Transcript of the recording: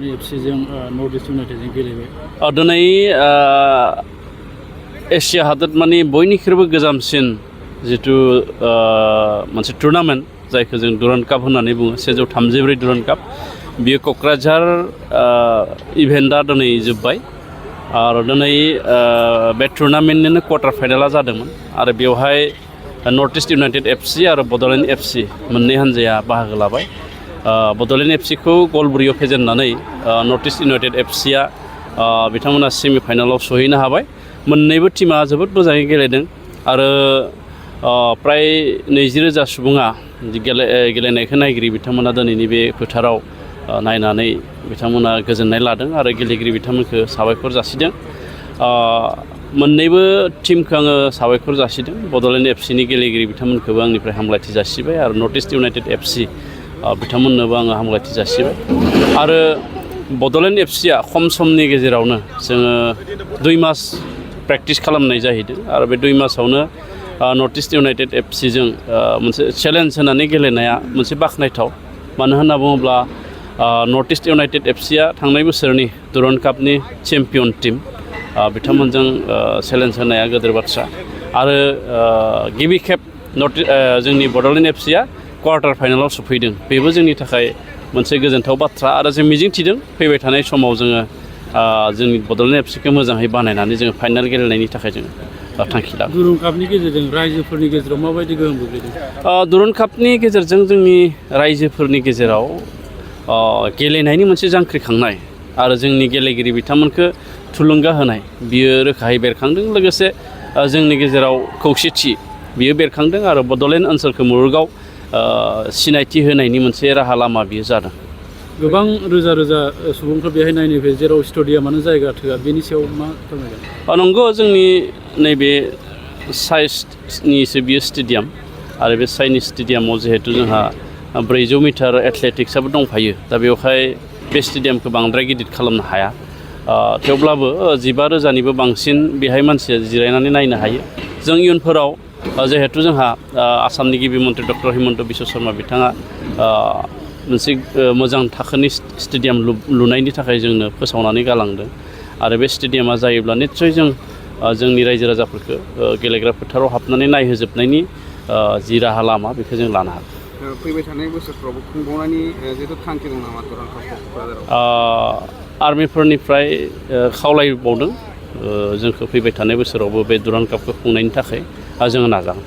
कापनि एफसिजों north east इउनाइटेडजों गेलेबाय दिनै एसिया हादोरमानि बयनिख्रुइबो गोजामसिन जिथु मोनसे टुर्नामेन्ट जायखौ जों दुरान्ड काप होननानै बुङो 134 दुरान्ड काप बियो क'क्राझार इभेन्टआ दिनै जोब्बाय आरो दिनै बे टुर्नामेन्टनिनो क्वार्टार फाइनाला जादोंमोन आरो बेवहाय नर्थ इस्ट इउनाइटेड एफसि आरो बड'लेण्ड एफसि मोननै हान्जाया बाहागो लाबाय बड'लेण्ड एफसिखौ गल 4 फेजेननानै नर्थ इस्ट इउनाइटेड एफसिया बिथांमोना सेमि फाइनालाव सहैनो हाबाय मोन्नैबो टीमा जोबोद मोजाङै गेलेदों आरो प्राय 20,000 सुबुङा गेलेनायखौ नायगिरि बिथांमोना दिनैनि बे फोथाराव नायनानै बिथांमोना गोजोननाय लादों आरो गेलेगिरि बिथांमोनखौ साबायखर जासिदों मोन्नैबो टीमखौ आङो साबायखर जासिदों बड'लेण्ड एफसिनि गेलेगिरि बिथांमोनखौबो आंनिफ्राय हामलायथि जासिबाय आरो नर्थ इस्ट इउनाइटेड एफसि बिथांमोननोबो आङो हामलायथि जासिबाय आरो बड'लेण्ड एफसिया खम समनि गेजेरावनो जोङो 2 मास प्रेक्टिस खालामनाय जाहैदों आरो बे 2 मासावनो नर्थ इस्ट इउनाइटेड एफसिजों मोनसे चेलेन्ज होनानै गेलेनाया मोनसे बाख्नायथाव मानो होनना बुङोब्ला नर्थ इस्ट इउनाइटेड एफसिया थांनाय बोसोरनि दुरान्ड कापनि चेम्पियन टीम बिथांमोनजों चेलेन्ज होनाया गोदोर बाथ्रा आरो गिबि खेब जोंनि बड'लेण्ड एफसिया क्वार्टार फाइनालाव सफैदों बेबो जोंनि थाखाय मोनसे गोजोनथाव बाथ्रा आरो जों मिजिंथिदों फैबाय थानाय समाव जोङो जोंनि बड'लेण्ड एफसिखौ मोजाङै बानायनानै जोङो फाइनाल गेलेनायनि थाखाय जों थांखि लादों दुरान्ड कापनि गेजेरजों रायजोफोरनि गेजेराव माबायदि गोहोम गोग्लैदों दुरान्ड कापनि गेजेरजों जोंनि रायजोफोरनि गेजेराव गेलेनायनि मोनसे जांख्रिखांनाय आरो जोंनि गेलेगिरि बिथांमोनखौ थुलुंगा होनाय बियो रोखायै बेरखांदों लोगोसे जोंनि गेजेराव खौसेथि बियो बेरखांदों आरो बड'लेण्ड ओनसोलखौ मुलुगाव सिनायथि होनायनि मोनसे राहा लामा बियो जादों गोबां रोजा रोजा सुबुंफोर बेहाय नायनो फैयो जेराव स्टेडियामानो जायगा थोआ बेनि सायाव मा फोरमायगोन नंगौ जोंनि नैबे साइजनिसो बियो स्टेडियाम आरो बे साइजनि स्टेडियामाव जिहेतु जोंहा 400 मिटार एथलेटिक्सआबो दंफायो दा बेवहाय बे स्टेडियामखौ बांद्राय गिदिर खालामनो हाया थेवब्लाबो 15,000निबो बांसिन बेहाय मानसिया जिरायनानै नायनो हायो जों इयुनफोराव जिहेतु जोंहा आसामनि गिबि मन्त्रि डक्टर हिमन्त बिश्व शर्मा बिथाङा मोनसे मोजां थाखोनि स्टेडियाम लुनायनि थाखाय जोंनो फोसावनानै गालांदों आरो बे स्टेडियामा जायोब्ला निस्सय जों जोंनि रायजो राजाफोरखौ गेलेग्रा फोथाराव हाबनानै नायहोजोबनायनि जि राहा लामा बेखौ जों लानो हागोन फैबाय थानाय बोसोरफ्रावबो खुंबावनायनि जिहेतु थांखि दं नामा दुरान्ड कापखौ आर्मिफोरनिफ्राय खावलायबावदों जोंखौ फैबाय थानाय बोसोरावबो बे दुरान्ड कापखौ खुंनायनि थाखाय जोङो नाजागोन